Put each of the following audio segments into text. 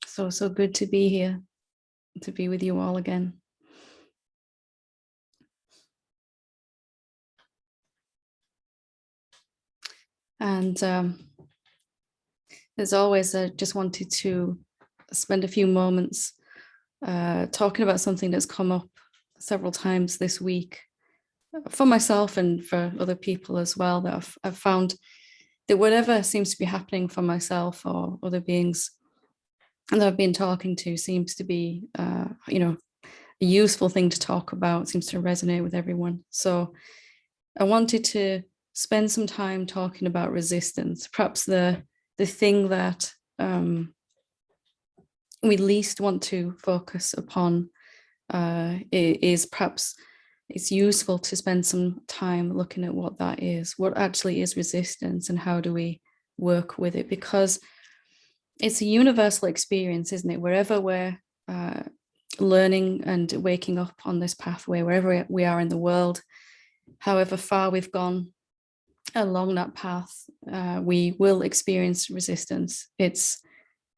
So good to be here, to be with you all again. And as always, I just wanted to spend a few moments talking about something that's come up several times this week for myself and for other people as well, that I've found that whatever seems to be happening for myself or other beings that I've been talking to seems to be, a useful thing to talk about, seems to resonate with everyone. So I wanted to spend some time talking about resistance. Perhaps the thing that we least want to focus upon is perhaps it's useful to spend some time looking at what that is, what actually is resistance, and how do we work with it, because it's a universal experience, isn't it? Wherever we're learning and waking up on this pathway, wherever we are in the world, however far we've gone along that path, we will experience resistance. It's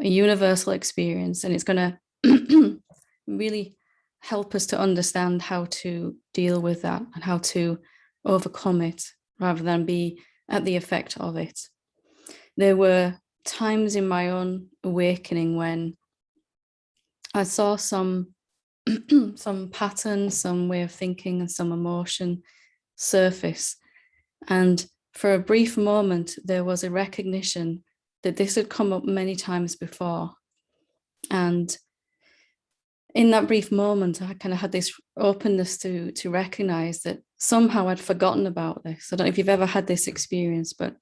a universal experience, and it's going to really help us to understand how to deal with that and how to overcome it rather than be at the effect of it. There were times in my own awakening when I saw some pattern, some way of thinking and some emotion surface. And for a brief moment, there was a recognition that this had come up many times before. And in that brief moment, I kind of had this openness to recognize that somehow I'd forgotten about this. I don't know if you've ever had this experience, but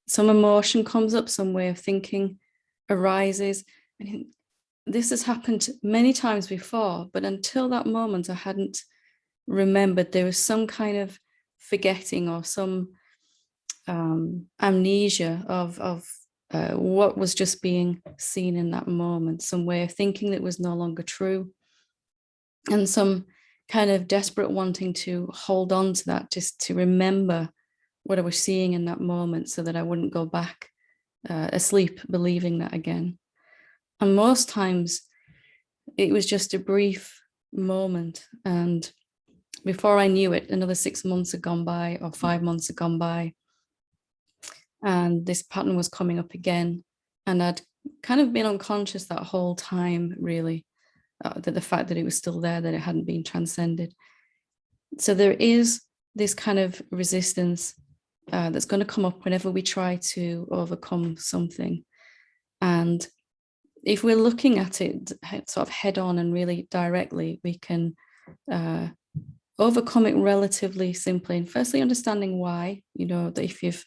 some emotion comes up, some way of thinking arises. And this has happened many times before, but until that moment, I hadn't remembered there was some kind of forgetting or some amnesia of what was just being seen in that moment, some way of thinking that was no longer true, and some kind of desperate wanting to hold on to that, just to remember what I was seeing in that moment so that I wouldn't go back asleep believing that again. And most times it was just a brief moment, and before I knew it, another 6 months had gone by or 5 months had gone by, and this pattern was coming up again. And I'd kind of been unconscious that whole time, really, that the fact that it was still there, that it hadn't been transcended. So there is this kind of resistance that's going to come up whenever we try to overcome something. And if we're looking at it sort of head on and really directly, we can overcome it relatively simply. And firstly, understanding why, that if you've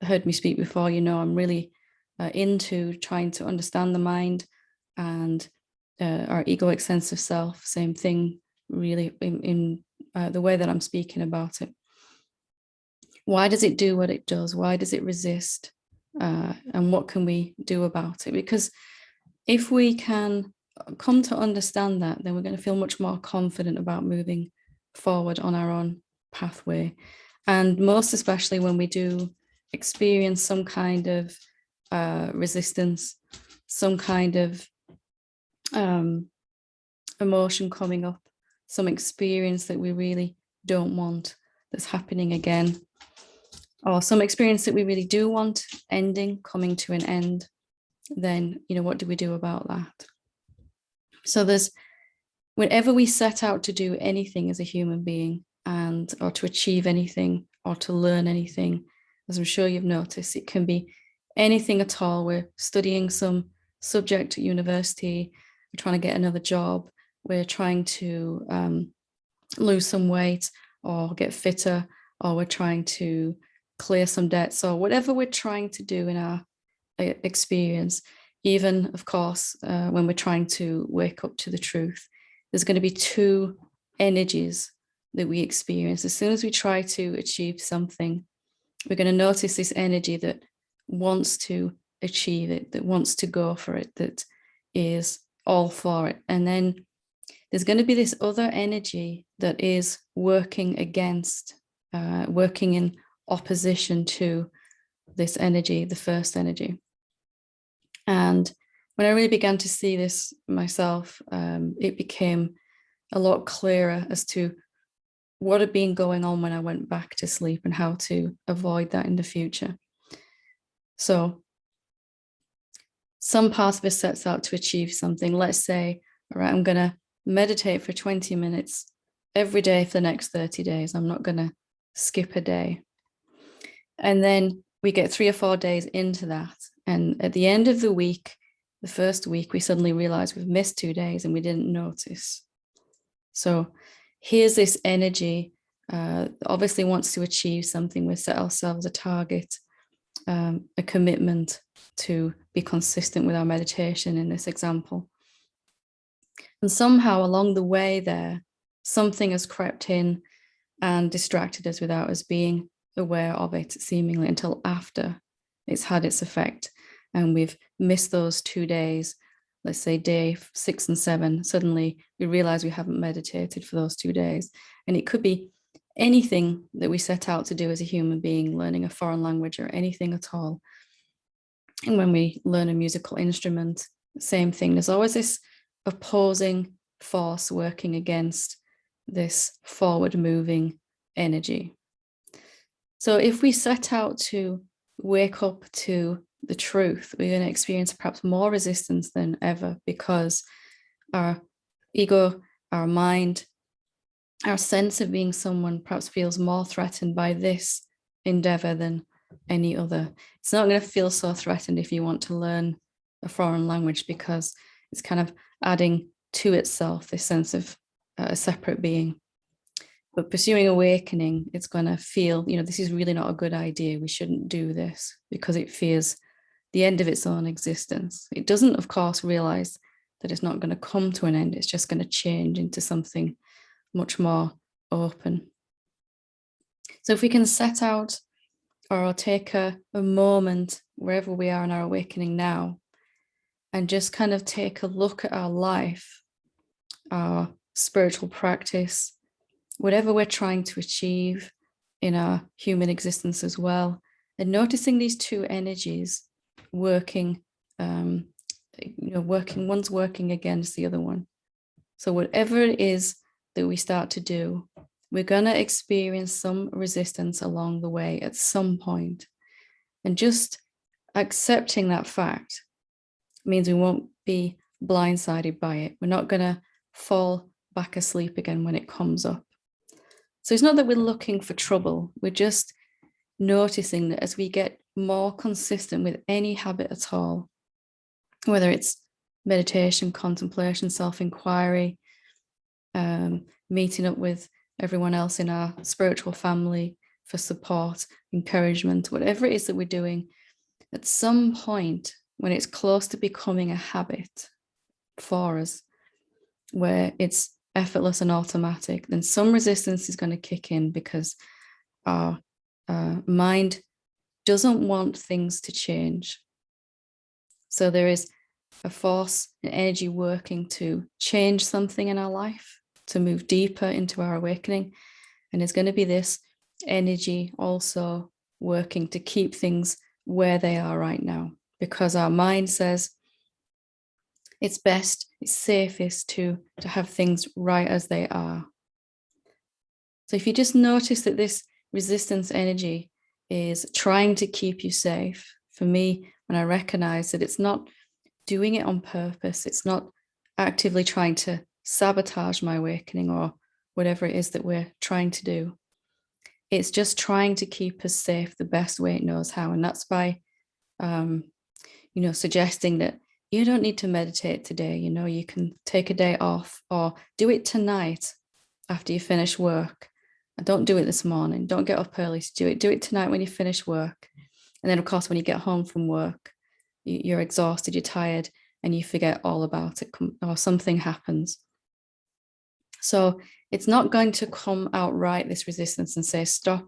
heard me speak before, I'm really into trying to understand the mind and our egoic sense of self. Same thing, really, in the way that I'm speaking about it. Why does it do what it does? Why does it resist? And what can we do about it? Because if we can come to understand that, then we're going to feel much more confident about moving forward on our own pathway. And most especially when we do experience some kind of resistance, some kind of emotion coming up, some experience that we really don't want that's happening again, or some experience that we really do want ending, coming to an end, then, what do we do about that? So whenever we set out to do anything as a human being, or to achieve anything or to learn anything, as I'm sure you've noticed, it can be anything at all. We're studying some subject at university, we're trying to get another job, we're trying to lose some weight or get fitter, or we're trying to clear some debts, or whatever we're trying to do in our experience. Even, of course, when we're trying to wake up to the truth, there's going to be two energies that we experience. As soon as we try to achieve something, we're going to notice this energy that wants to achieve it, that wants to go for it, that is all for it. And then there's going to be this other energy that is working against, working in opposition to this energy, the first energy. And when I really began to see this myself, it became a lot clearer as to what had been going on when I went back to sleep and how to avoid that in the future. So some part of us sets out to achieve something. Let's say, all right, I'm going to meditate for 20 minutes every day for the next 30 days. I'm not going to skip a day. And then we get 3 or 4 days into that. And at the end of the week, the first week, we suddenly realize we've missed 2 days and we didn't notice. So here's this energy, obviously wants to achieve something. We set ourselves a target, a commitment to be consistent with our meditation in this example. And somehow along the way there, something has crept in and distracted us without us being aware of it, seemingly until after it's had its effect. And we've missed those 2 days, let's say day 6 and 7, suddenly we realize we haven't meditated for those 2 days. And it could be anything that we set out to do as a human being, learning a foreign language or anything at all. And when we learn a musical instrument, same thing. There's always this opposing force working against this forward moving energy. So if we set out to wake up to the truth, we're going to experience perhaps more resistance than ever, because our ego, our mind, our sense of being someone perhaps feels more threatened by this endeavor than any other. It's not going to feel so threatened if you want to learn a foreign language, because it's kind of adding to itself this sense of a separate being. But pursuing awakening, it's going to feel, this is really not a good idea. We shouldn't do this, because it fears the end of its own existence. It doesn't, of course, realize that it's not going to come to an end. It's just going to change into something much more open. So if we can set out or take a moment wherever we are in our awakening now, and just kind of take a look at our life, our spiritual practice, whatever we're trying to achieve in our human existence as well, and noticing these two energies working, one's working against the other one. So whatever it is that we start to do, we're going to experience some resistance along the way at some point. And just accepting that fact means we won't be blindsided by it. We're not going to fall back asleep again when it comes up. So it's not that we're looking for trouble. We're just noticing that as we get more consistent with any habit at all, whether it's meditation, contemplation, self-inquiry, meeting up with everyone else in our spiritual family for support, encouragement, whatever it is that we're doing, at some point when it's close to becoming a habit for us, where it's effortless and automatic, then some resistance is going to kick in, because our mind doesn't want things to change. So there is a force, an energy working to change something in our life, to move deeper into our awakening. And there's going to be this energy also working to keep things where they are right now, because our mind says it's best, it's safest to have things right as they are. So if you just notice that this resistance energy is trying to keep you safe, for me, when I recognize that it's not doing it on purpose, it's not actively trying to sabotage my awakening or whatever it is that we're trying to do, it's just trying to keep us safe the best way it knows how. And that's by suggesting that you don't need to meditate today. You can take a day off, or do it tonight after you finish work. And don't do it this morning. Don't get up early to do it. Do it tonight when you finish work. And then, of course, when you get home from work, you're exhausted, you're tired, and you forget all about it, or something happens. So it's not going to come outright, this resistance, and say, stop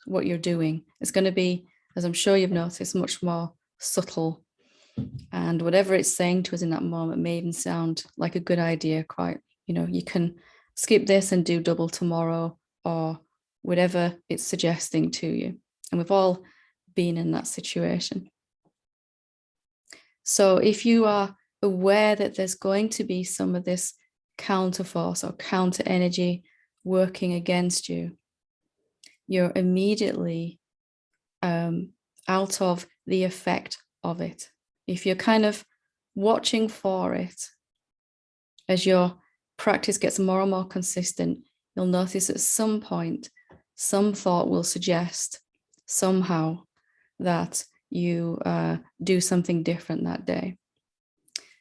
what you're doing. It's going to be, as I'm sure you've noticed, much more subtle. And whatever it's saying to us in that moment may even sound like a good idea, quite, you can skip this and do double tomorrow, or whatever it's suggesting to you. And we've all been in that situation. So if you are aware that there's going to be some of this counter force or counter energy working against you, you're immediately out of the effect of it. If you're kind of watching for it, as your practice gets more and more consistent, you'll notice at some point, some thought will suggest somehow that you do something different that day.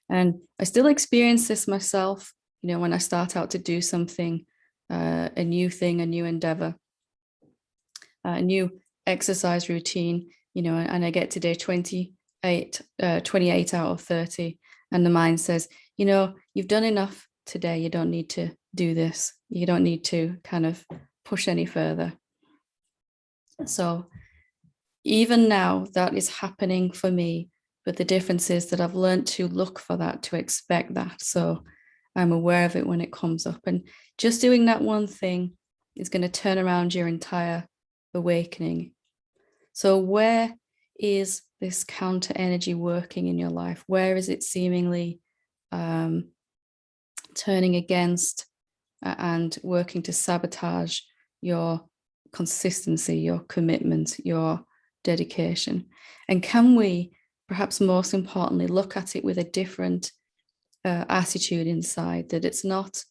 And I still experience this myself, when I start out to do something, a new thing, a new endeavor, a new exercise routine, and I get to day 28 out of 30, and the mind says, you've done enough today. You don't need to do this. You don't need to kind of push any further. So even now that is happening for me, but the difference is that I've learned to look for that, to expect that. So I'm aware of it when it comes up, and just doing that one thing is going to turn around your entire awakening. So where is this counter energy working in your life? Where is it seemingly turning against and working to sabotage your consistency, your commitment, your dedication? And can we, perhaps most importantly, look at it with a different attitude inside, that it's not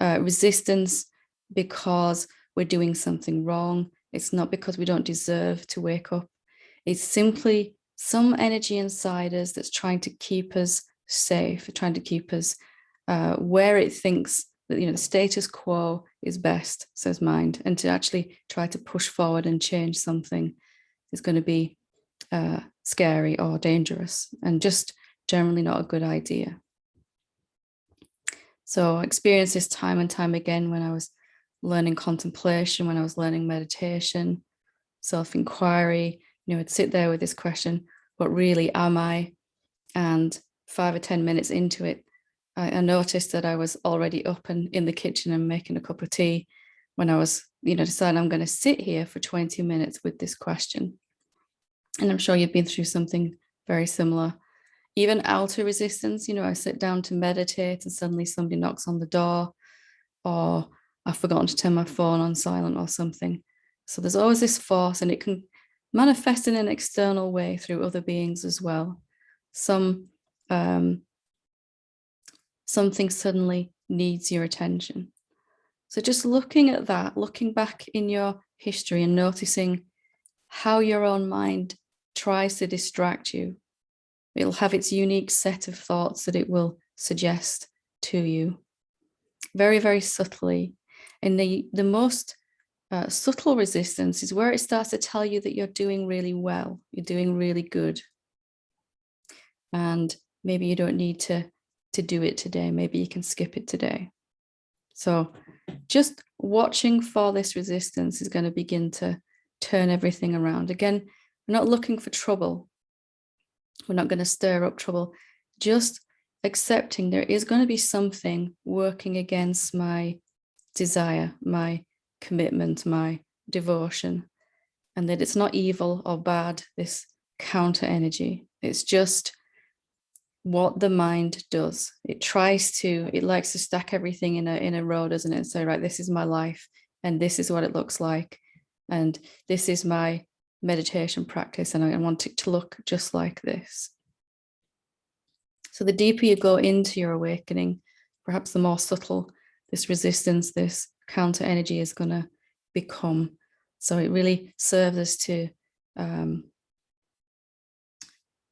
resistance because we're doing something wrong. It's not because we don't deserve to wake up. It's simply some energy inside us that's trying to keep us safe, trying to keep us where it thinks that, the status quo is best, says mind, and to actually try to push forward and change something is going to be scary or dangerous, and just generally not a good idea. So I experienced this time and time again when I was learning contemplation, when I was learning meditation, self-inquiry. I'd sit there with this question, what really am I? And 5 or 10 minutes into it, I noticed that I was already up and in the kitchen and making a cup of tea when I was, deciding I'm going to sit here for 20 minutes with this question. And I'm sure you've been through something very similar. Even outer resistance, I sit down to meditate and suddenly somebody knocks on the door, or I've forgotten to turn my phone on silent or something. So there's always this force, and it can manifest in an external way through other beings as well. Something suddenly needs your attention. So just looking at that, looking back in your history and noticing how your own mind tries to distract you. It'll have its unique set of thoughts that it will suggest to you, very, very subtly. And the most subtle resistance is where it starts to tell you that you're doing really well, you're doing really good. And maybe you don't need to do it today. Maybe you can skip it today. So just watching for this resistance is going to begin to turn everything around. Again, we're not looking for trouble. We're not going to stir up trouble. Just accepting there is going to be something working against my desire, my commitment, my devotion, and that it's not evil or bad, this counter energy. It's just what the mind does. It likes to stack everything in a row, doesn't it? And say, right, this is my life, and this is what it looks like, and this is my meditation practice, and I want it to look just like this. So the deeper you go into your awakening, perhaps the more subtle this resistance, this counter energy is going to become. So it really serves us to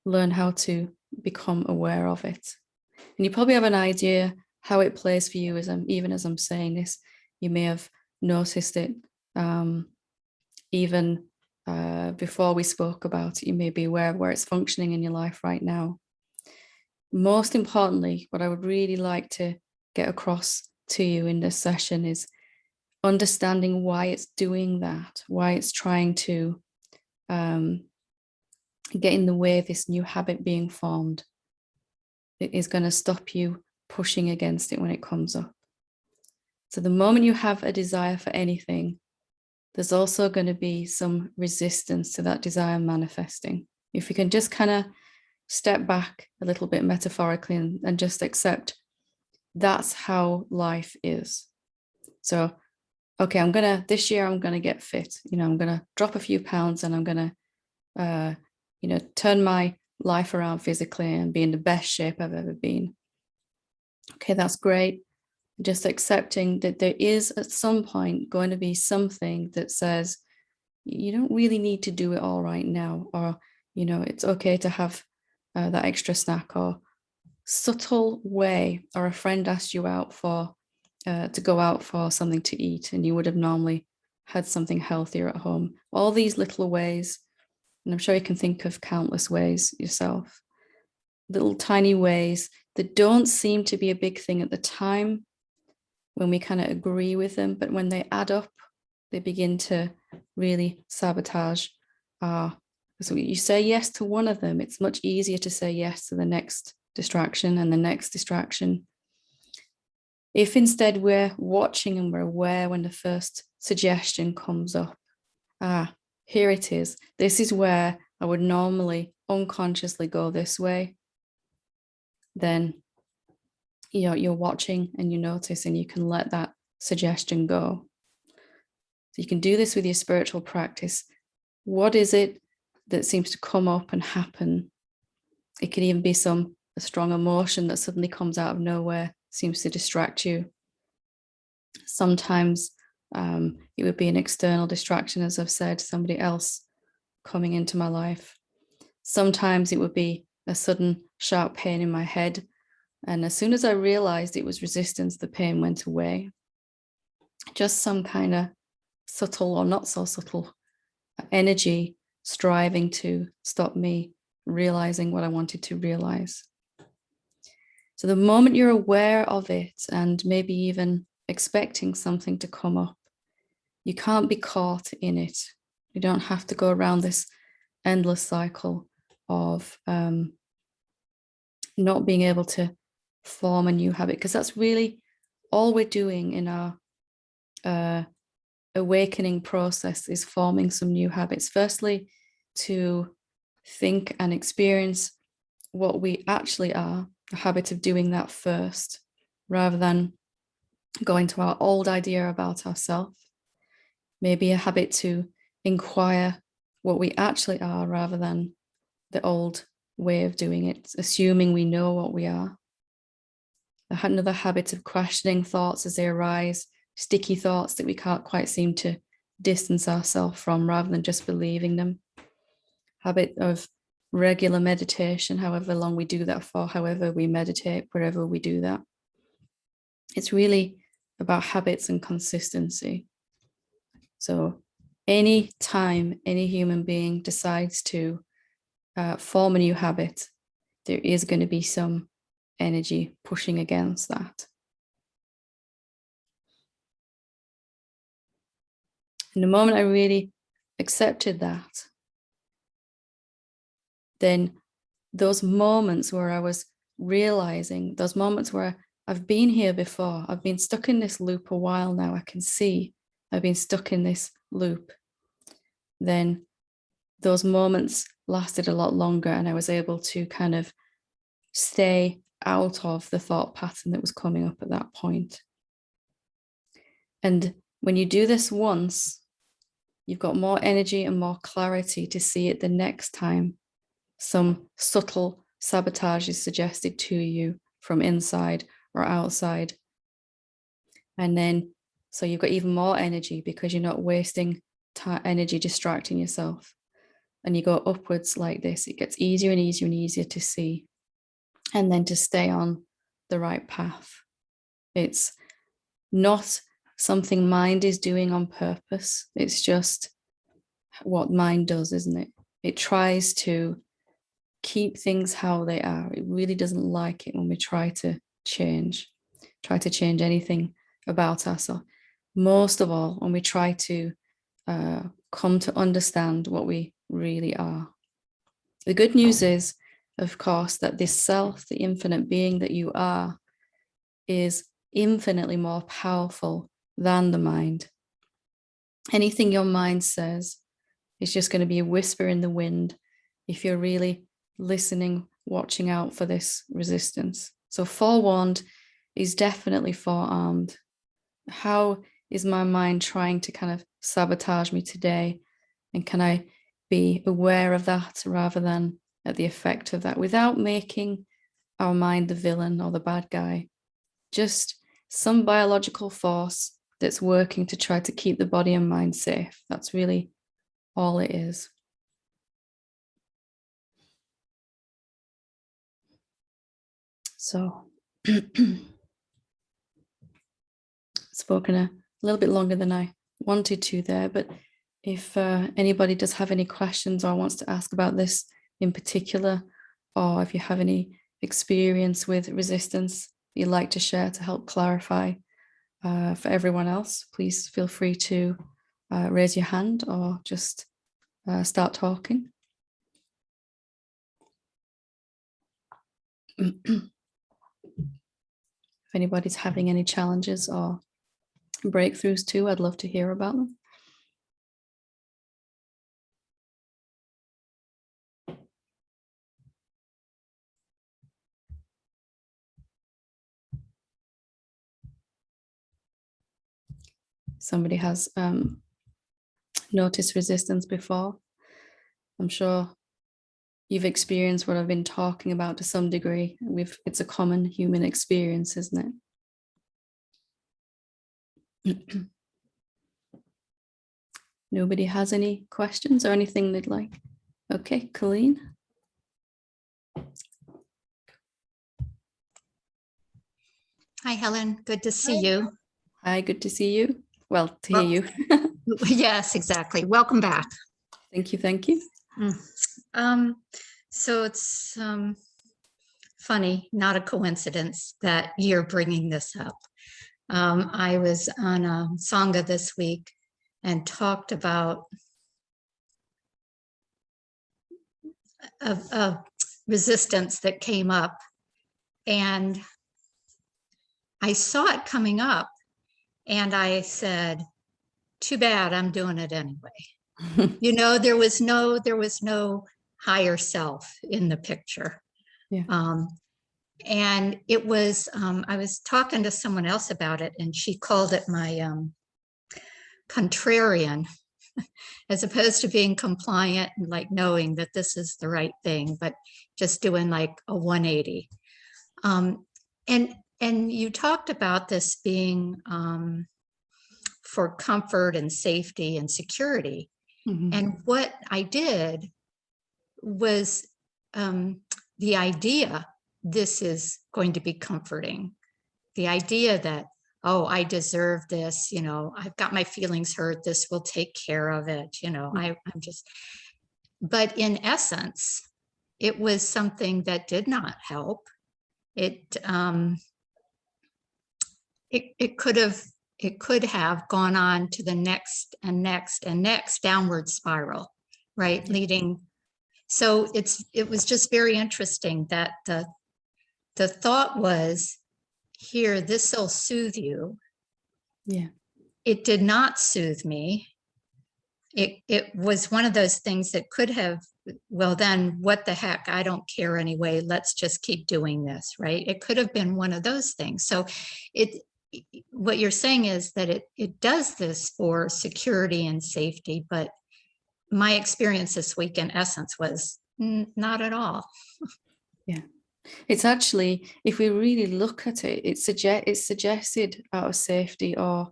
learn how to become aware of it. And you probably have an idea how it plays for you as I'm saying this. You may have noticed it even before we spoke about it. You may be aware of where it's functioning in your life right now. Most importantly, what I would really like to get across to you in this session is understanding why it's doing that, why it's trying to get in the way of this new habit being formed. It is going to stop you pushing against it when it comes up. So the moment you have a desire for anything, there's also going to be some resistance to that desire manifesting. If you can just kind of step back a little bit metaphorically and just accept that's how life is. So, okay, this year I'm gonna get fit. I'm gonna drop a few pounds and I'm gonna, turn my life around physically and be in the best shape I've ever been. Okay, that's great. Just accepting that there is at some point going to be something that says, you don't really need to do it all right now, or, it's okay to have that extra snack, or subtle way, or a friend asked you out to go out for something to eat, and you would have normally had something healthier at home. All these little ways, and I'm sure you can think of countless ways yourself, little tiny ways that don't seem to be a big thing at the time when we kind of agree with them, but when they add up, they begin to really sabotage so you say yes to one of them, it's much easier to say yes to the next distraction and the next distraction. If instead we're watching and we're aware when the first suggestion comes up, here it is. This is where I would normally unconsciously go this way. Then you're watching and you notice, and you can let that suggestion go. So you can do this with your spiritual practice. What is it that seems to come up and happen? It could even be a strong emotion that suddenly comes out of nowhere, seems to distract you. Sometimes it would be an external distraction, as I've said, somebody else coming into my life. Sometimes it would be a sudden sharp pain in my head. And as soon as I realized it was resistance, the pain went away. Just some kind of subtle or not so subtle energy striving to stop me realizing what I wanted to realize. So the moment you're aware of it and maybe even expecting something to come up, you can't be caught in it. You don't have to go around this endless cycle of not being able to form a new habit, because that's really all we're doing in our awakening process, is forming some new habits. Firstly, to think and experience what we actually are, a habit of doing that first, rather than going to our old idea about ourselves. Maybe a habit to inquire what we actually are, rather than the old way of doing it, assuming we know what we are. Another habit of questioning thoughts as they arise, sticky thoughts that we can't quite seem to distance ourselves from, rather than just believing them. Habit of regular meditation, however long we do that for, however we meditate, wherever we do that. It's really about habits and consistency. So any time any human being decides to form a new habit, there is going to be some energy pushing against that. And the moment I really accepted that, then those moments where I was realizing, those moments where I've been here before, I've been stuck in this loop a while now, I can see I've been stuck in this loop, then those moments lasted a lot longer, and I was able to kind of stay out of the thought pattern that was coming up at that point. And when you do this once, you've got more energy and more clarity to see it the next time some subtle sabotage is suggested to you from inside or outside. And then, so you've got even more energy because you're not wasting energy distracting yourself. And you go upwards like this. It gets easier and easier and easier to see, and then to stay on the right path. It's not something mind is doing on purpose. It's just what mind does, isn't it? It tries to keep things how they are. It really doesn't like it when we try to change anything about ourselves. Most of all, when we try to come to understand what we really are. The good news is, of course, that this self, the infinite being that you are, is infinitely more powerful than the mind. Anything your mind says is just going to be a whisper in the wind if you're really listening watching out for this resistance. So forewarned is definitely forearmed. How is my mind trying to kind of sabotage me today? And can I be aware of that rather than at the effect of that, without making our mind the villain or the bad guy? Just some biological force that's working to try to keep the body and mind safe. That's really all it is. So spoken a little bit longer than I wanted to there, but if anybody does have any questions or wants to ask about this in particular, or if you have any experience with resistance you'd like to share to help clarify for everyone else, please feel free to raise your hand or just start talking. If anybody's having any challenges or breakthroughs too, I'd love to hear about them. Somebody has noticed resistance before. I'm sure you've experienced what I've been talking about to some degree. It's a common human experience, isn't it? Nobody has any questions or anything they'd like? Okay, Colleen. Hi, Helen. Good to see you. Hi, good to see you. Well, to hear you. Yes, exactly. Welcome back. Thank you. Thank you. So it's funny, not a coincidence that you're bringing this up. I was on a Sangha this week and talked about a resistance that came up, and I saw it coming up, and I said, too bad, I'm doing it anyway. You know, there was no higher self in the picture. Yeah. And it was, I was talking to someone else about it, and she called it my contrarian, as opposed to being compliant and like knowing that this is the right thing, but just doing like a 180. And you talked about this being for comfort and safety and security. Mm-hmm. And what I did was the idea this is going to be comforting. The idea that, oh, I deserve this, you know, I've got my feelings hurt, this will take care of it, you know, I'm just, but in essence, it was something that did not help. It could have gone on to the next and next and next downward spiral, right? Leading. So it was just very interesting that the thought was, here, this will soothe you. Yeah. It did not soothe me. It was one of those things that could have, well, then what the heck, I don't care anyway, let's just keep doing this, right? It could have been one of those things. So what you're saying is that it does this for security and safety, but my experience this week in essence was not at all. Yeah. It's actually, if we really look at it, it's suggested out of safety or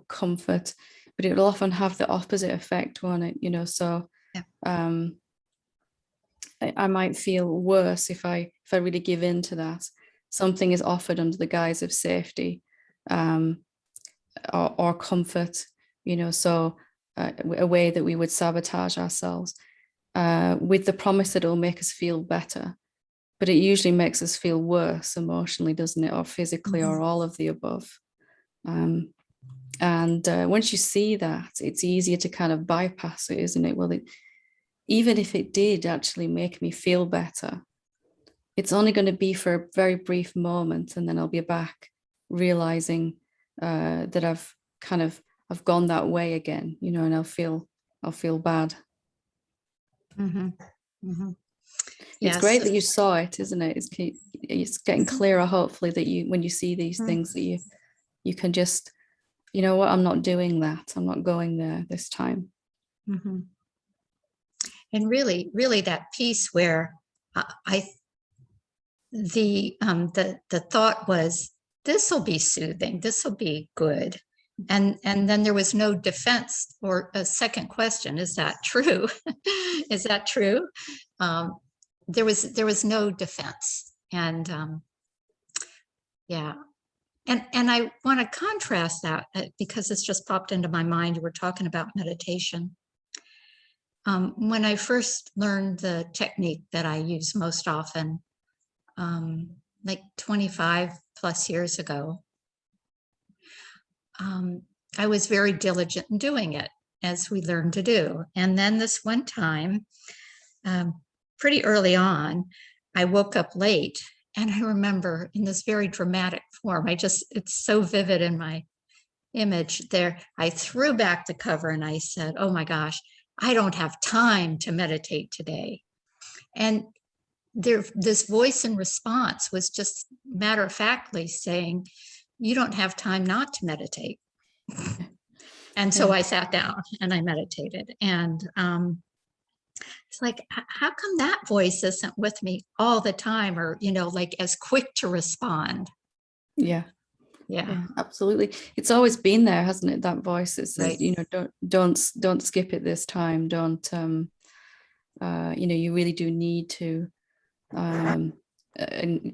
comfort, but it'll often have the opposite effect on it, you know. So yeah. I might feel worse if I really give in to that. Something is offered under the guise of safety or comfort, you know, so a way that we would sabotage ourselves with the promise that it'll make us feel better. But it usually makes us feel worse emotionally, doesn't it? Or physically, or all of the above. And once you see that, it's easier to kind of bypass it, isn't it? Well, even if it did actually make me feel better, it's only going to be for a very brief moment, and then I'll be back realizing that I've gone that way again, you know, and I'll feel bad. Mm-hmm. Mm-hmm. It's great that you saw it, isn't it? It's getting clearer, hopefully, that when you see these things, that you can just, you know what, I'm not doing that. I'm not going there this time. Mm-hmm. And really, really that piece where the thought was, this will be soothing, this will be good. And then there was no defense or a second question. Is that true? Is that true? There was no defense. And yeah. And I want to contrast that because it's just popped into my mind. We're talking about meditation. When I first learned the technique that I use most often, like 25 plus years ago, I was very diligent in doing it, as we learned to do. And then this one time, pretty early on, I woke up late, and I remember in this very dramatic form, it's so vivid in my image there. I threw back the cover and I said, oh my gosh, I don't have time to meditate today. And this voice in response was just matter-of-factly saying, you don't have time not to meditate. And so I sat down and I meditated. And it's like, how come that voice isn't with me all the time, or, like as quick to respond? Yeah, absolutely. It's always been there, hasn't it? That voice that says, right. Don't skip it this time. Don't, you really do need to, and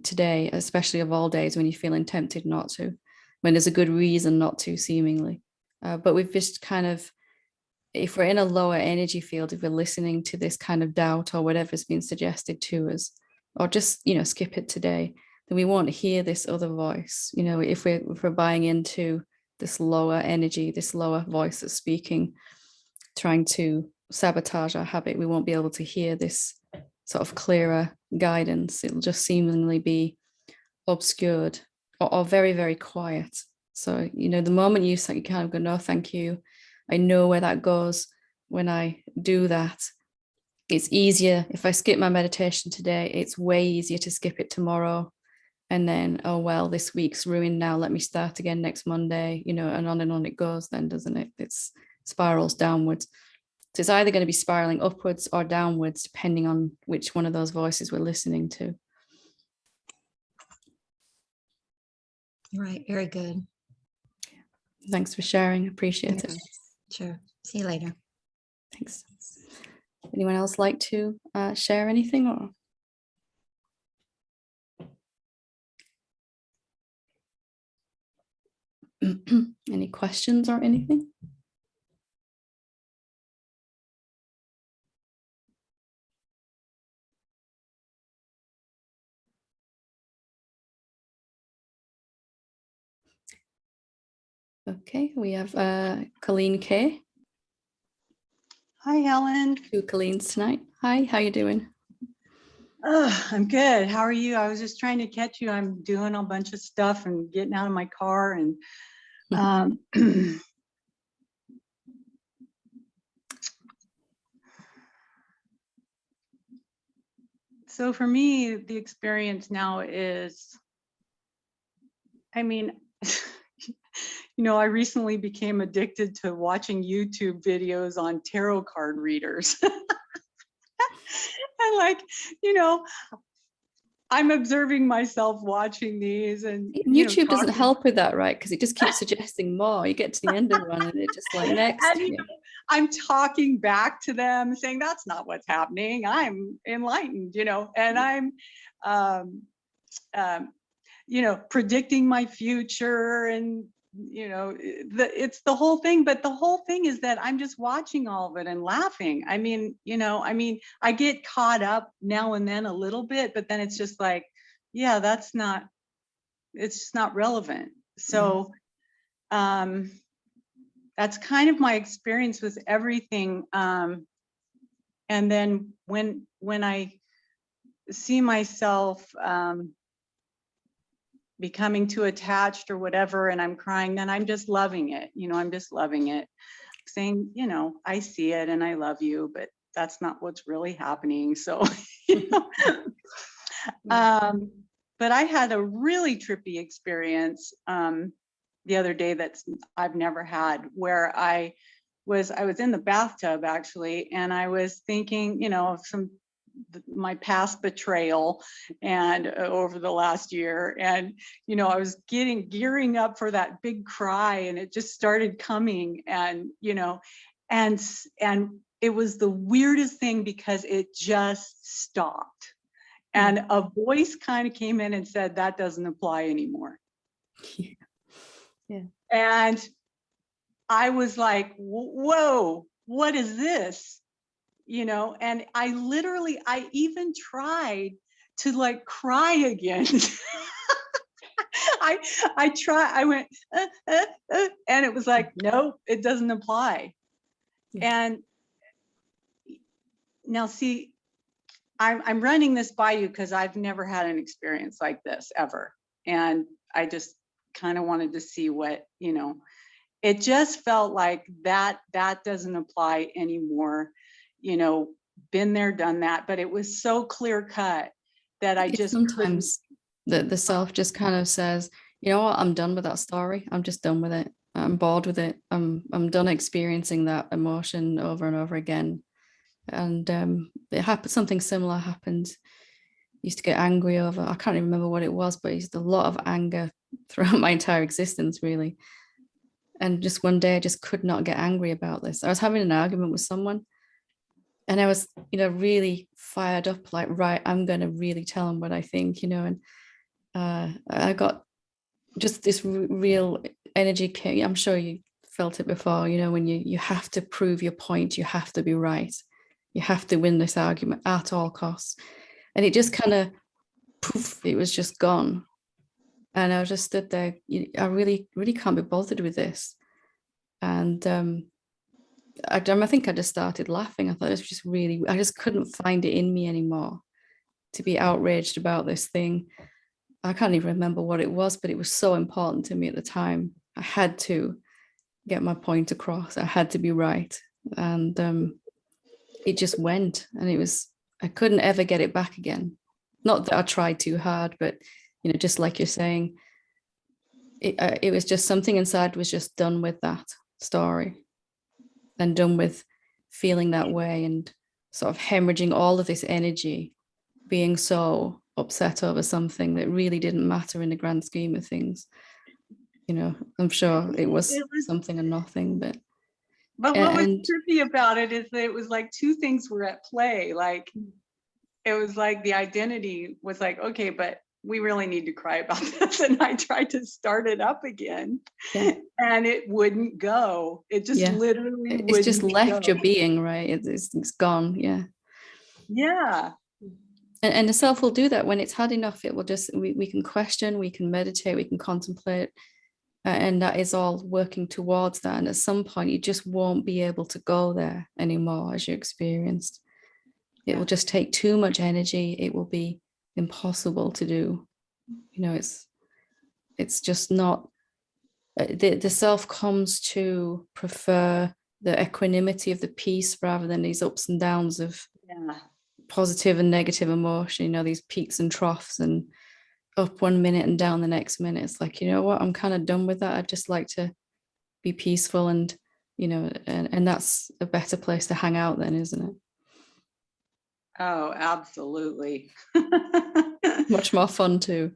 today, especially of all days, when you're feeling tempted not to, when there's a good reason not to, seemingly. But we've just kind of, if we're in a lower energy field, if we're listening to this kind of doubt or whatever's been suggested to us, or just, skip it today, then we won't hear this other voice. If we're buying into this lower energy, this lower voice that's speaking, trying to sabotage our habit, we won't be able to hear this sort of clearer guidance. It'll just seemingly be obscured or very, very quiet. So, the moment you kind of go, no, thank you, I know where that goes. When I do that, it's easier. If I skip my meditation today, it's way easier to skip it tomorrow. And then, oh, well, this week's ruined now. Let me start again next Monday, and on it goes then, doesn't it? It spirals downwards. So it's either going to be spiraling upwards or downwards, depending on which one of those voices we're listening to. Right. Very good. Thanks for sharing. Appreciate it. Sure. See you later. Thanks. Anyone else like to share anything, or? Any questions or anything? Okay, we have Colleen K. Hi, Helen. 2 Colleens tonight. Hi, how you doing? I'm good. How are you? I was just trying to catch you. I'm doing a bunch of stuff and getting out of my car, and so for me, the experience now is, I recently became addicted to watching YouTube videos on tarot card readers. And I'm observing myself watching these, and YouTube doesn't help with that, right? Because it just keeps suggesting more. You get to the end of one and it's just like, next. And, I'm talking back to them saying, that's not what's happening. I'm enlightened, and I'm, predicting my future, and, it's the whole thing. But the whole thing is that I'm just watching all of it and laughing. I get caught up now and then a little bit, but then it's just like, yeah, it's just not relevant. So, that's kind of my experience with everything. And then when I see myself becoming too attached or whatever, and I'm crying, then I'm just loving it. I'm just loving it, saying, I see it and I love you, but that's not what's really happening. So, you know. But I had a really trippy experience the other day that's I've never had, where I was in the bathtub actually, and I was thinking, you know, of my past betrayal and over the last year, and you know, I was gearing up for that big cry, and it just started coming, and you know, and it was the weirdest thing because it just stopped. And a voice kind of came in and said, that doesn't apply anymore. Yeah. And I was like, whoa, what is this? You know, and I even tried to like cry again. I went, and it was like, no, it doesn't apply. Yeah. And now see, I'm running this by you because I've never had an experience like this ever. And I just kind of wanted to see what, you know, it just felt like that doesn't apply anymore. You know, been there, done that, but it was so clear cut that I just sometimes the self just kind of says, you know what, I'm done with that story. I'm just done with it. I'm bored with it. I'm done experiencing that emotion over and over again. And it happened. Something similar happened. Used to get angry over. I can't even remember what it was, but it's a lot of anger throughout my entire existence, really. And just one day, I just could not get angry about this. I was having an argument with someone, and I was, you know, really fired up. Like, right, I'm going to really tell them what I think, you know. And I got just this real energy. I'm sure you felt it before, you know, when you have to prove your point, you have to be right. You have to win this argument at all costs. And it just kind of, poof, it was just gone. And I just stood there, I really, really can't be bothered with this. And I think I just started laughing. I thought it was just really, I just couldn't find it in me anymore to be outraged about this thing. I can't even remember what it was, but it was so important to me at the time. I had to get my point across. I had to be right. And it just went, and I couldn't ever get it back again. Not that I tried too hard, but, you know, just like you're saying, it was just something inside was just done with that story and done with feeling that way and sort of hemorrhaging all of this energy, being so upset over something that really didn't matter in the grand scheme of things. You know, I'm sure it was something and nothing, but what was trippy about it is that it was like two things were at play. Like, it was like the identity was like, okay, but we really need to cry about this. And I tried to start it up again, and it wouldn't go. It just literally it's just left your being, right? It's gone. Yeah. Yeah. And the self will do that when it's had enough. It will just, we can question, we can meditate, we can contemplate. And that is all working towards that. And at some point, you just won't be able to go there anymore as you experienced. It will just take too much energy. It will be impossible to do. You know, it's just not, the self comes to prefer the equanimity of the peace rather than these ups and downs of positive and negative emotion, you know, these peaks and troughs and up one minute and down the next minute. It's like, you know what, I'm kind of done with that. I'd just like to be peaceful, and, you know, and that's a better place to hang out then, isn't it? Oh, absolutely. Much more fun too.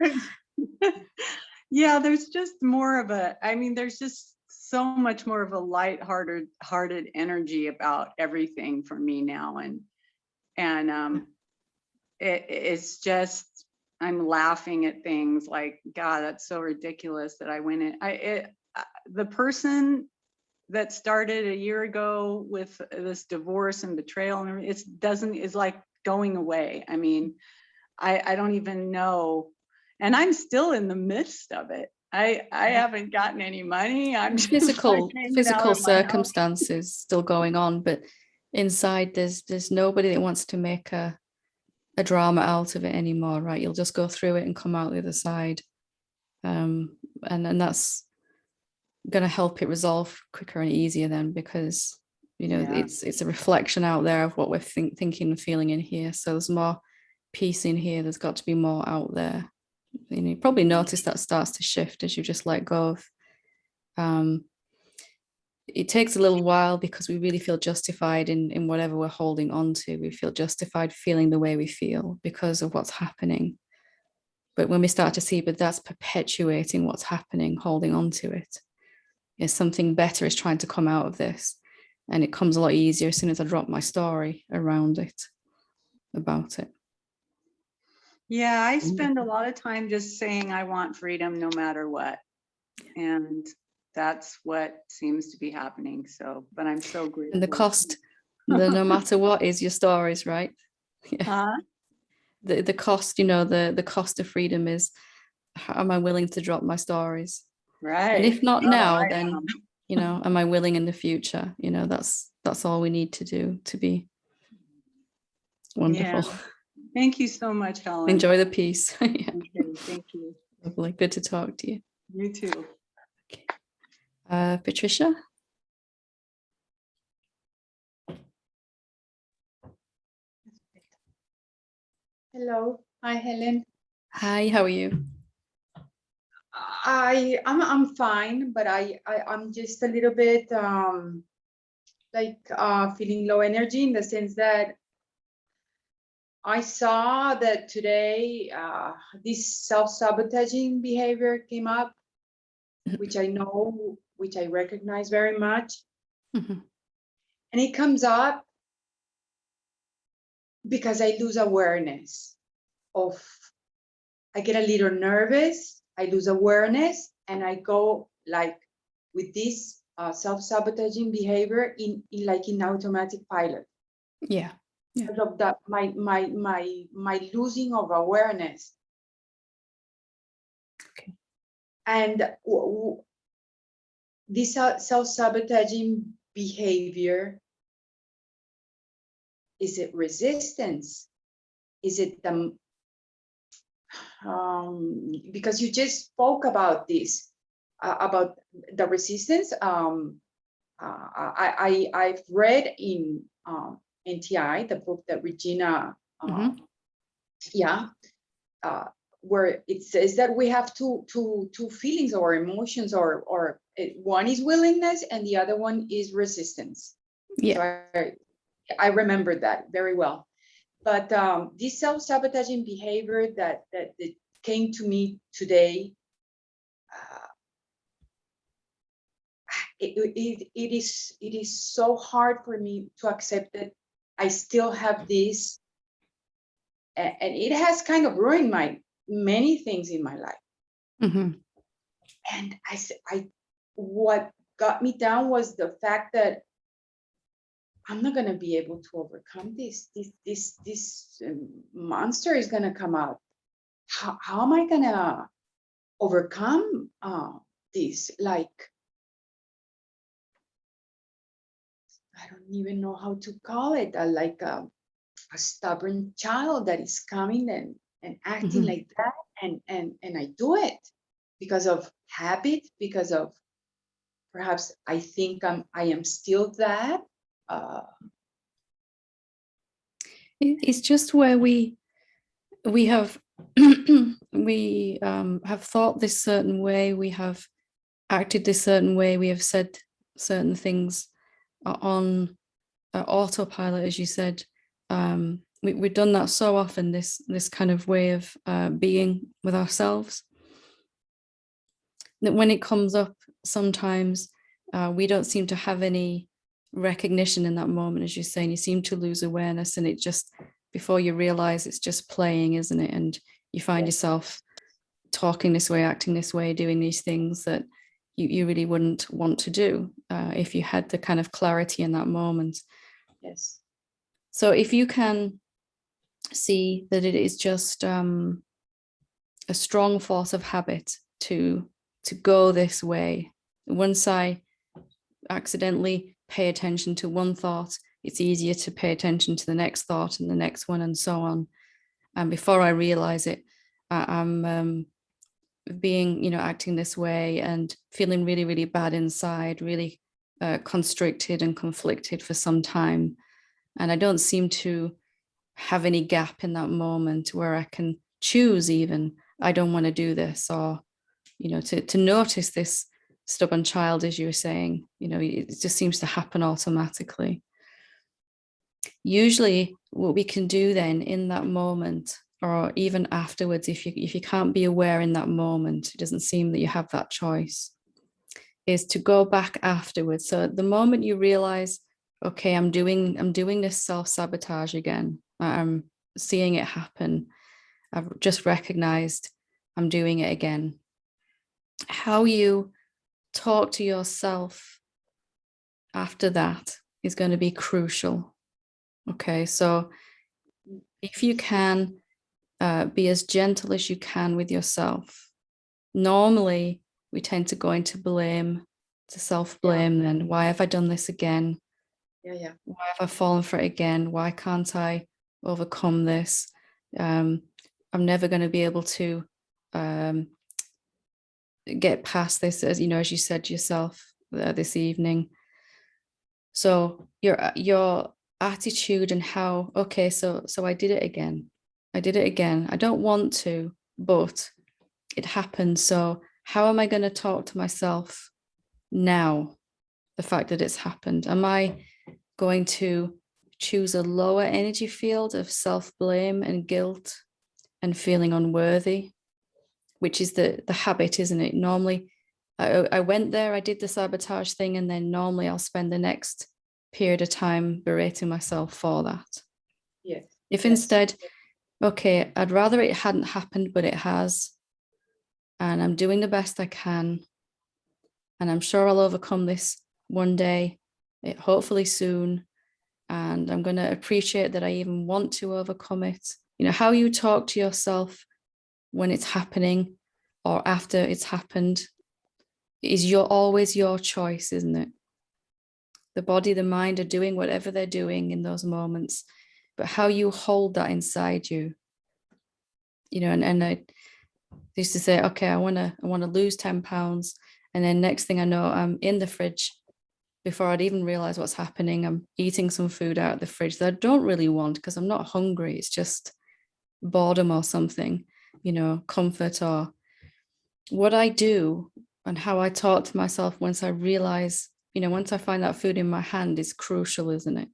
Yeah, there's just more of there's just so much more of a light-hearted energy about everything for me now. And it's just, I'm laughing at things like, God, that's so ridiculous that I went in. The person that started a year ago with this divorce and betrayal, and is like going away. I mean, I don't even know. And I'm still in the midst of it. I haven't gotten any money. I'm physical circumstances still going on, but inside there's nobody that wants to make a drama out of it anymore, right? You'll just go through it and come out the other side. And that's going to help it resolve quicker and easier then, because You know, it's a reflection out there of what we're thinking and feeling in here. So there's more peace in here. There's got to be more out there. You know, you probably notice that starts to shift as you just let go of. It takes a little while because we really feel justified in whatever we're holding on to. We feel justified feeling the way we feel because of what's happening. But when we start to see, but that's perpetuating what's happening, holding on to it. Is something better is trying to come out of this. And it comes a lot easier as soon as I drop my story around it, about it. Yeah, I spend a lot of time just saying I want freedom no matter what. And that's what seems to be happening. So, but I'm so grateful. And the cost, the no matter what is your stories, right? Yeah. Huh? The cost, you know, the cost of freedom is, am I willing to drop my stories? Right. And if not Oh, now, I then, am. you know, am I willing in the future? You know, that's all we need to do to be wonderful. Yeah. Thank you so much, Helen. Enjoy the peace. Yeah. Okay, thank you. Lovely. Good to talk to you. You too. Okay. Patricia? Hello. Hi, Helen. Hi, how are you? I'm fine, but I'm just a little bit feeling low energy in the sense that I saw that today this self-sabotaging behavior came up, which I know, which I recognize very much. Mm-hmm. And it comes up because I lose awareness of, I get a little nervous, I lose awareness, and I go like with this self-sabotaging behavior in automatic pilot. Yeah. Yeah. Because of that, my losing of awareness. Okay. And this self-sabotaging behavior, is it resistance? Is it the because you just spoke about this, about the resistance. I've read in NTI, the book that Regina, where it says that we have two feelings or emotions, or one is willingness and the other one is resistance. Yeah. So I remember that very well. But this self-sabotaging behavior that came to me today, it is so hard for me to accept that I still have this, and it has kind of ruined many things in my life. Mm-hmm. And what got me down was the fact that I'm not going to be able to overcome this. This monster is going to come out. How am I going to overcome this? Like, I don't even know how to call it. Like a stubborn child that is coming and acting like that, and I do it because of habit, because of perhaps I think I am still that. It's just where we have we have thought this certain way, we have acted this certain way, we have said certain things on autopilot, as you said. We've done that so often, this kind of way of being with ourselves, that when it comes up, sometimes we don't seem to have any recognition in that moment, as you're saying. You seem to lose awareness, and it just, before you realize, it's just playing, isn't it? And you find yourself talking this way, acting this way, doing these things that you really wouldn't want to do if you had the kind of clarity in that moment. Yes. So if you can see that it is just a strong force of habit to go this way. Once I accidentally pay attention to one thought, it's easier to pay attention to the next thought and the next one, and so on. And before I realize it, I'm being, acting this way and feeling really, really bad inside, really constricted and conflicted for some time. And I don't seem to have any gap in that moment where I can choose even, I don't want to do this, or, you know, to notice this stubborn child, as you were saying, you know, it just seems to happen automatically. Usually what we can do then in that moment, or even afterwards, if you can't be aware in that moment, it doesn't seem that you have that choice, is to go back afterwards. So at the moment you realize, okay, I'm doing this self-sabotage again. I'm seeing it happen. I've just recognized I'm doing it again. How you talk to yourself after that is going to be crucial. Okay, so if you can be as gentle as you can with yourself. Normally, we tend to go into blame, to self-blame. Then why have I done this again? Why have I fallen for it again? Why can't I overcome this? I'm never going to be able to get past this, as you know, as you said yourself this evening. So your attitude and how, okay, so I did it again. I don't want to, but it happened. So how am I going to talk to myself now? The fact that it's happened. Am I going to choose a lower energy field of self-blame and guilt and feeling unworthy, which is the habit, isn't it? Normally, I went there, I did the sabotage thing, and then normally I'll spend the next period of time berating myself for that. Yes. If instead, okay, I'd rather it hadn't happened, but it has, and I'm doing the best I can, and I'm sure I'll overcome this one day, hopefully soon, and I'm going to appreciate that I even want to overcome it. You know, how you talk to yourself when it's happening or after it's happened is always your choice, isn't it? The body, the mind are doing whatever they're doing in those moments, but how you hold that inside you, you know, and I used to say, okay, I want to lose 10 pounds. And then next thing I know, I'm in the fridge. Before I'd even realize what's happening, I'm eating some food out of the fridge that I don't really want because I'm not hungry. It's just boredom or something, you know, comfort. Or what I do and how I talk to myself once I realize, you know, once I find that food in my hand is crucial, isn't it?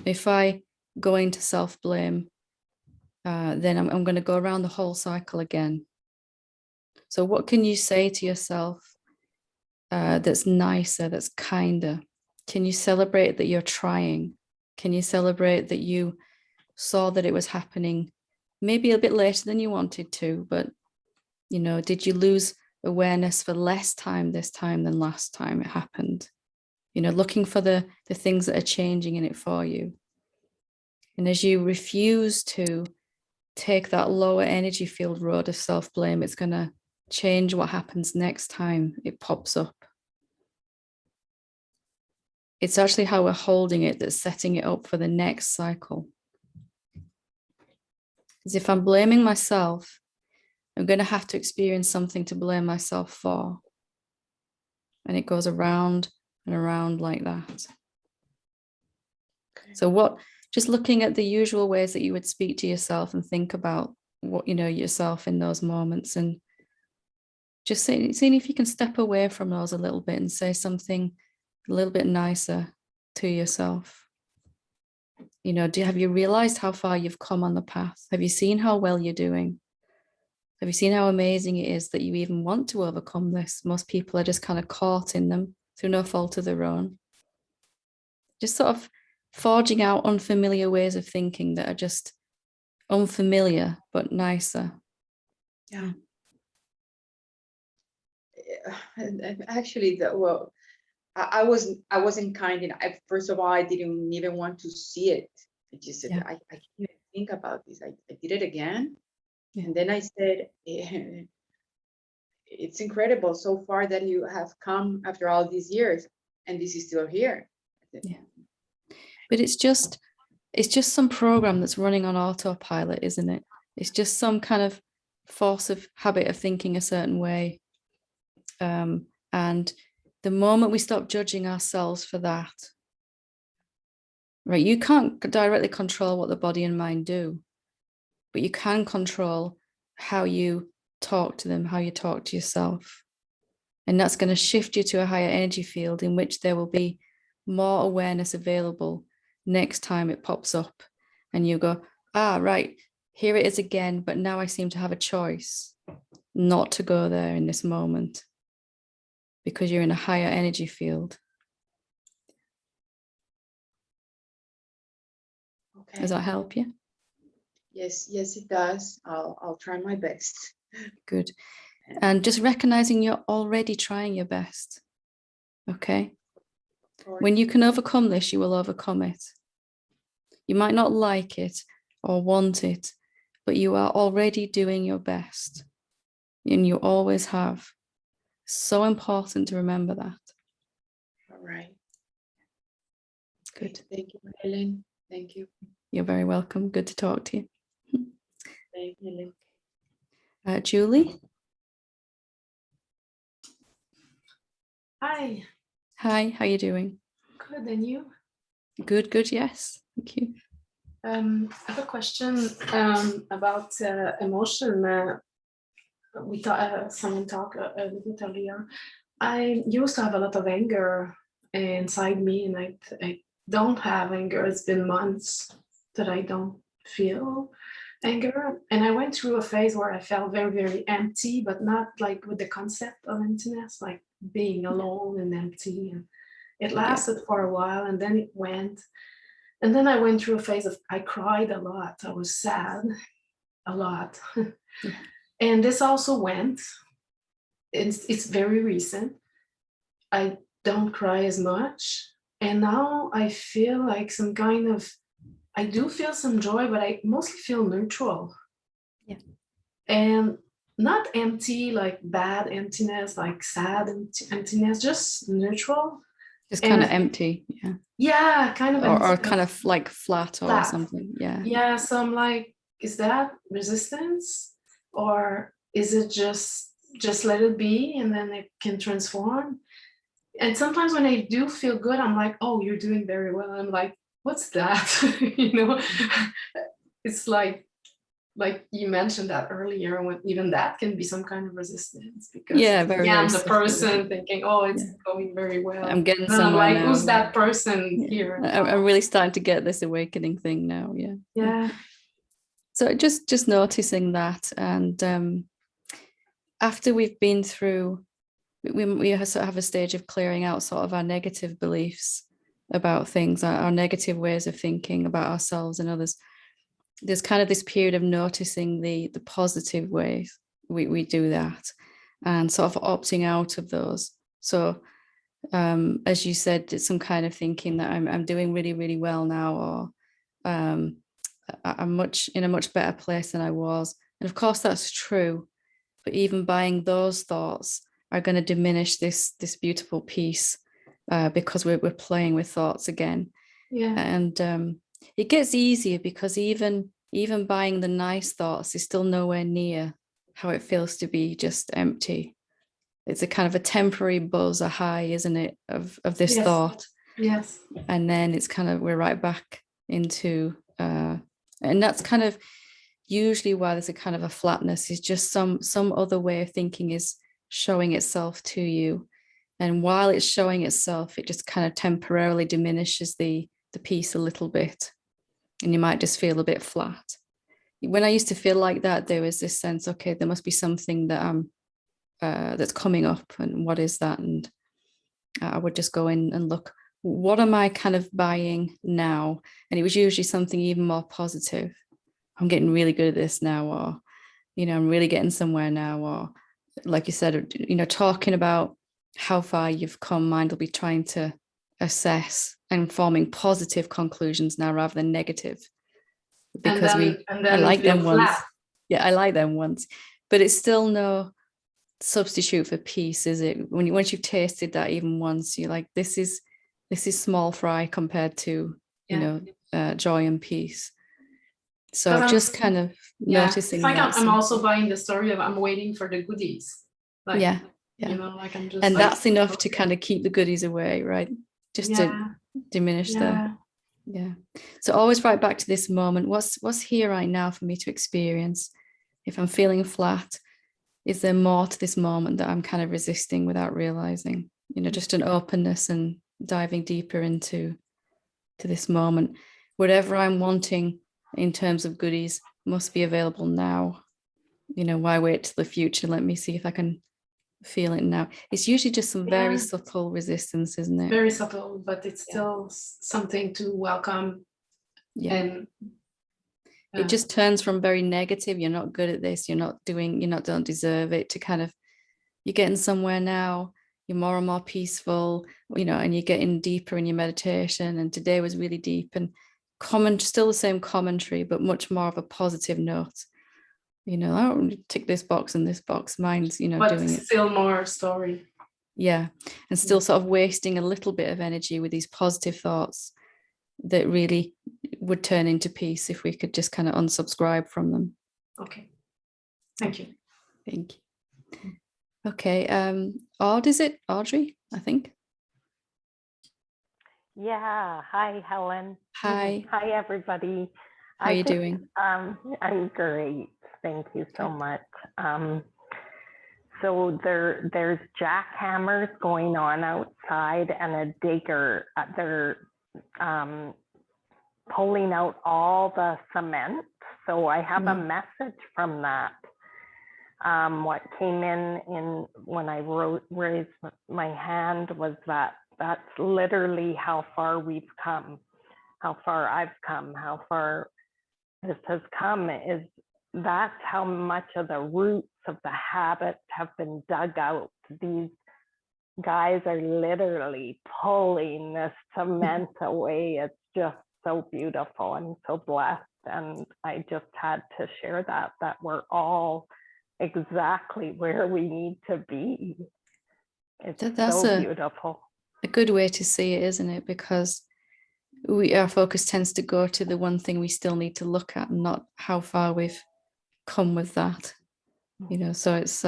If I go into self-blame, then I'm going to go around the whole cycle again. So what can you say to yourself that's nicer, that's kinder? Can you celebrate that you're trying? Can you celebrate that you saw that it was happening maybe a bit later than you wanted to, but, you know, did you lose awareness for less time this time than last time it happened? You know, looking for the things that are changing in it for you. And as you refuse to take that lower energy field road of self-blame, it's going to change what happens next time it pops up. It's actually how we're holding it that's setting it up for the next cycle. Because if I'm blaming myself, I'm going to have to experience something to blame myself for. And it goes around and around like that. So just looking at the usual ways that you would speak to yourself and think about what, you know, yourself in those moments, and just seeing if you can step away from those a little bit and say something a little bit nicer to yourself. You know, have you realized how far you've come on the path? Have you seen how well you're doing? Have you seen how amazing it is that you even want to overcome this? Most people are just kind of caught in them through no fault of their own. Just sort of forging out unfamiliar ways of thinking that are just unfamiliar but nicer. Yeah. Actually, I wasn't kind enough. First of all, I didn't even want to see it. I just said, I can't even think about this. I did it again. Yeah. And then I said, it's incredible so far that you have come after all these years and this is still here. Yeah. But it's just some program that's running on autopilot, isn't it? It's just some kind of force of habit of thinking a certain way. And the moment we stop judging ourselves for that, right? You can't directly control what the body and mind do, but you can control how you talk to them, how you talk to yourself. And that's going to shift you to a higher energy field in which there will be more awareness available next time it pops up. And you go, right, here it is again, but now I seem to have a choice not to go there in this moment because you're in a higher energy field. Okay. Does that help you? Yes, it does. I'll try my best. Good. And just recognizing you're already trying your best. Okay. When you can overcome this, you will overcome it. You might not like it or want it, but you are already doing your best. And you always have. So important to remember that. All right. Good. Thank you, Helen. Thank you. You're very welcome. Good to talk to you. Thank you, Helen. Julie? Hi, Hi, how are you doing? good, and you? Good, yes. Thank you. I have a question about emotion. We thought someone talked a little bit earlier. I used to have a lot of anger inside me, and I don't have anger. It's been months that I don't feel anger, and I went through a phase where I felt very, very empty, but not like with the concept of emptiness, like being alone and empty. And it lasted for a while, and then it went. And then I went through a phase of I cried a lot. I was sad a lot. And this also went. It's very recent. I don't cry as much. And now I feel like some kind of, I do feel some joy, but I mostly feel neutral. Yeah. And not empty, like bad emptiness, like sad emptiness, just neutral. Just kind of empty. Yeah. Yeah, kind of Or kind of like flat or something. Yeah. Yeah, so I'm like, is that resistance, or is it just let it be and then it can transform? And sometimes when I do feel good, I'm like, oh, you're doing very well. I'm like, what's that? It's like you mentioned that earlier, when even that can be some kind of resistance, because very, I'm very the person thinking, oh, it's going very well. I'm getting and somewhere I'm like, now. who's that person here? I'm really starting to get this awakening thing now. Yeah. So just noticing that, and after we've been through, we sort of have a stage of clearing out sort of our negative beliefs about things, our negative ways of thinking about ourselves and others. There's kind of this period of noticing the positive ways we do that, and sort of opting out of those. So as you said, it's some kind of thinking that I'm doing really, really well now, or I'm in a much better place than I was. And of course that's true, but even buying those thoughts are going to diminish this beautiful peace, because we're playing with thoughts again. Yeah. And it gets easier because even buying the nice thoughts is still nowhere near how it feels to be just empty. It's a kind of a temporary buzz, a high, isn't it, of this thought. Yes. And then it's kind of, we're right back into, and that's kind of usually why there's a kind of a flatness, is just some other way of thinking is showing itself to you. And while it's showing itself, it just kind of temporarily diminishes the peace a little bit. And you might just feel a bit flat. When I used to feel like that, there was this sense, okay, there must be something that that's coming up, and what is that? And I would just go in and look, what am I kind of buying now? And it was usually something even more positive. I'm getting really good at this now, or, I'm really getting somewhere now, or like you said, talking about how far you've come, mind will be trying to assess and forming positive conclusions now rather than negative, because I like them once. Yeah, I like them once, but it's still no substitute for peace, is it? Once you've tasted that even once, you're like, this is small fry compared to joy and peace. So just kind of noticing. It's like I'm also buying the story of I'm waiting for the goodies. Like, You know, like I'm just and like, that's enough to kind of keep the goodies away, right? Just to diminish the so always right back to this moment. What's here right now for me to experience? If I'm feeling flat, is there more to this moment that I'm kind of resisting without realizing? You know, just an openness and diving deeper into this moment. Whatever I'm wanting in terms of goodies must be available now. You know, why wait till the future? Let me see if I can feel it now. It's usually just some very subtle resistance, isn't it? Very subtle, but it's still something to welcome. And it just turns from very negative, you're not good at this, don't deserve it, to kind of, you're getting somewhere now, you're more and more peaceful, you know, and you're getting deeper in your meditation. And today was really deep and still the same commentary, but much more of a positive note. You know, I don't tick this box and this box. Mine's, you know, but doing it. Still more story. Yeah. And still sort of wasting a little bit of energy with these positive thoughts that really would turn into peace if we could just kind of unsubscribe from them. Okay. Thank you. Thank you. Okay. Audrey, I think. Yeah. Hi, Helen. Hi. Hi, everybody. How are you doing? I'm great. Thank you so much. So there's jackhammers going on outside and a digger. They're pulling out all the cement. So I have a message from that. What came in when I raised my hand was that's literally how far we've come, how far I've come, how far this has come, is that's how much of the roots of the habits have been dug out. These guys are literally pulling this cement away. It's just so beautiful. I'm so blessed. And I just had to share that we're all exactly where we need to be. It's so beautiful. A good way to see it, isn't it? Because our focus tends to go to the one thing we still need to look at, and not how far we've come with that. You know, so it's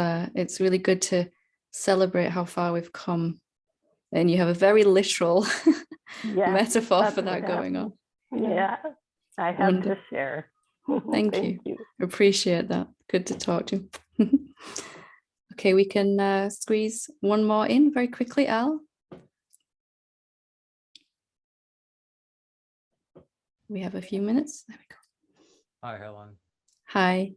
really good to celebrate how far we've come. And you have a very literal metaphor for that going on. Yeah, I have to share. Thank you. Appreciate that. Good to talk to you. Okay, we can squeeze one more in very quickly, Al. We have a few minutes. There we go. Hi, Helen. Hi.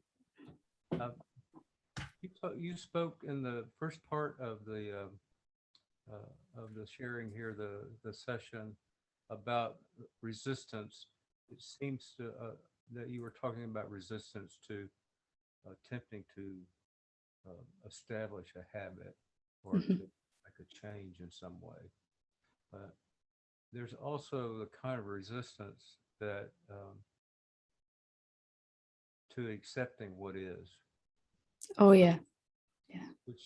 You spoke in the first part of the sharing here, the session, about resistance. It seems to that you were talking about resistance to attempting to establish a habit or to make a change in some way. But there's also the kind of resistance that to accepting what is. Oh yeah. It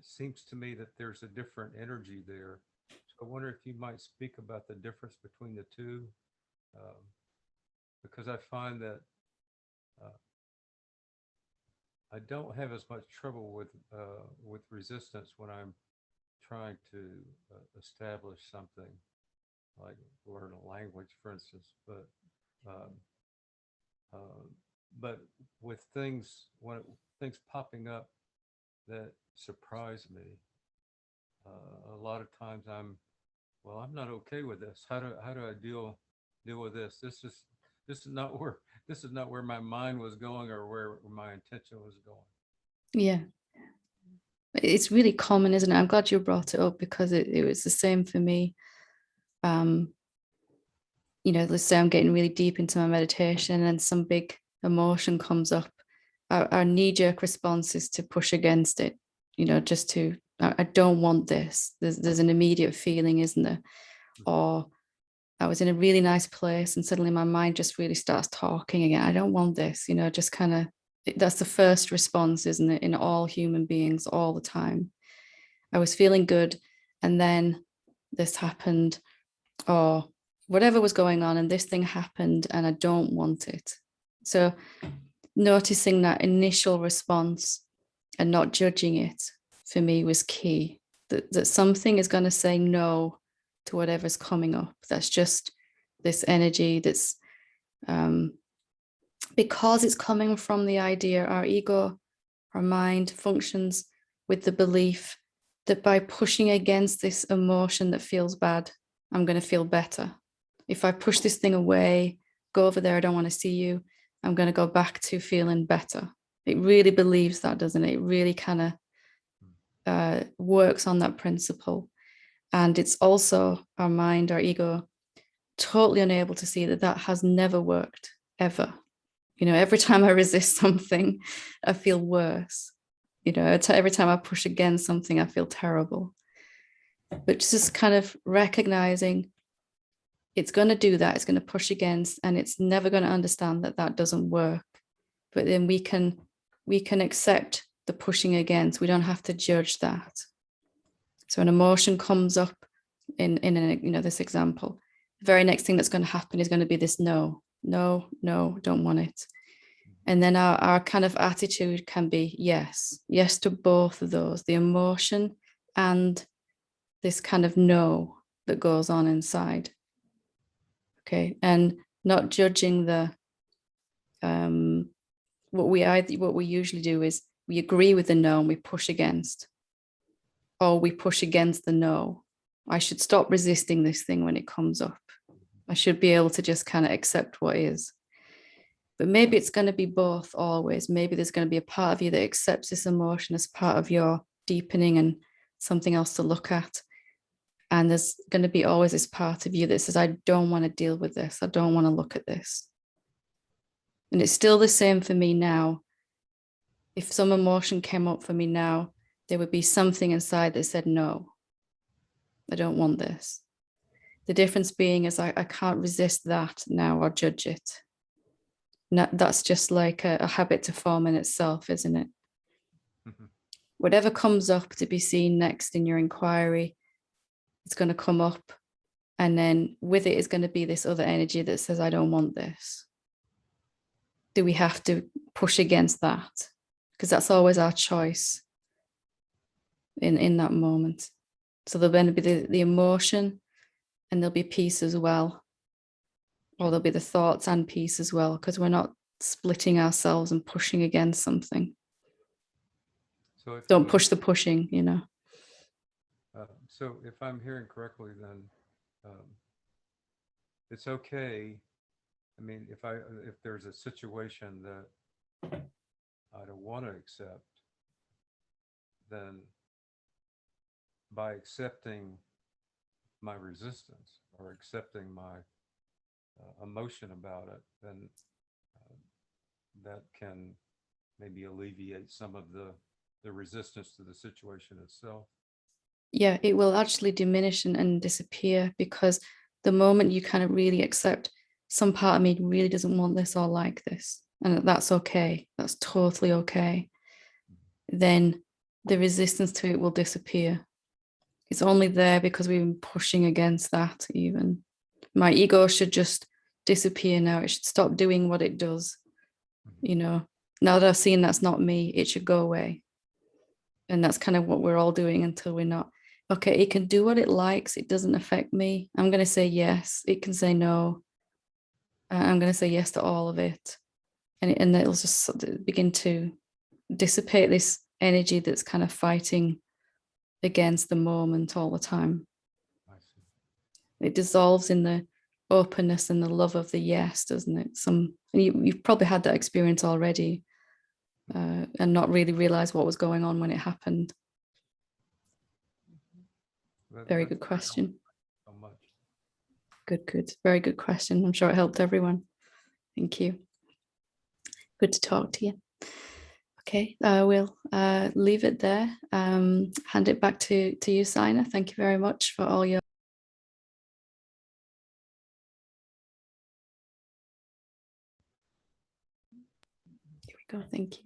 seems to me that there's a different energy there. So I wonder if you might speak about the difference between the two, because I find that I don't have as much trouble with resistance when I'm trying to establish something, like learn a language, for instance. But with things popping up that surprise me, a lot of times I'm not okay with this. How do I deal with this? This is not where my mind was going or where my intention was going. Yeah. It's really common, isn't it? I'm glad you brought it up, because it was the same for me. You know, let's say I'm getting really deep into my meditation and some big emotion comes up. Our knee-jerk response is to push against it, you know, just to, I don't want this. There's an immediate feeling, isn't there? Or I was in a really nice place and suddenly my mind just really starts talking again. I don't want this, you know, just kind of, that's the first response, isn't it, in all human beings all the time. I was feeling good and then this happened, or whatever was going on, and this thing happened and I don't want it. So noticing that initial response and not judging it for me was key. That something is going to say no to whatever's coming up. That's just this energy that's because it's coming from the idea, our ego, our mind functions with the belief that by pushing against this emotion that feels bad, I'm going to feel better. If I push this thing away, go over there, I don't want to see you, I'm going to go back to feeling better. It really believes that, doesn't it? It really kind of works on that principle. And it's also our mind, our ego, totally unable to see that that has never worked, ever. You know, every time I resist something, I feel worse. You know, every time I push against something, I feel terrible. But just kind of recognizing it's going to do that, it's going to push against, and it's never going to understand that that doesn't work. But then we can accept the pushing against. We don't have to judge that. So an emotion comes up in this example. The very next thing that's going to happen is going to be this no, don't want it. And then our kind of attitude can be yes to both of those, the emotion and this kind of no that goes on inside. Okay, and not judging the what we usually do is we agree with the no and we push against, or we push against the no. I should stop resisting this thing when it comes up. I should be able to just kind of accept what is. But maybe it's going to be both always. Maybe there's going to be a part of you that accepts this emotion as part of your deepening and something else to look at. And there's going to be always this part of you that says, I don't want to deal with this. I don't want to look at this. And it's still the same for me now. If some emotion came up for me now, there would be something inside that said, no, I don't want this. The difference being is I can't resist that now or judge it. That's just like a habit to form in itself, isn't it? Mm-hmm. Whatever comes up to be seen next in your inquiry, it's going to come up. And then with it is going to be this other energy that says, I don't want this. Do we have to push against that? Because that's always our choice in that moment. So there'll then be the emotion, and there'll be peace as well. Or there'll be the thoughts and peace as well, because we're not splitting ourselves and pushing against something. So don't push the pushing, you know. So if I'm hearing correctly, then it's okay. I mean, if there's a situation that I don't want to accept, then by accepting my resistance or accepting my emotion about it, then that can maybe alleviate some of the resistance to the situation itself. Yeah, it will actually diminish and disappear, because the moment you kind of really accept some part of me really doesn't want this or like this, and that's okay, that's totally okay, then the resistance to it will disappear. It's only there because we've been pushing against that. Even my ego should just disappear now. It should stop doing what it does. You know, now that I've seen that's not me, it should go away. And that's kind of what we're all doing until we're not. Okay, it can do what it likes. It doesn't affect me. I'm going to say yes. It can say no. I'm going to say yes to all of it. And it'll just begin to dissipate this energy that's kind of fighting against the moment all the time. I see. It dissolves in the openness and the love of the yes, doesn't it? And you've probably had that experience already, and not really realize what was going on when it happened. Very good question. So much. Good. Very good question. I'm sure it helped everyone. Thank you. Good to talk to you. Okay, we'll leave it there. Hand it back to you, Sina. Thank you very much for all your. Here we go. Thank you.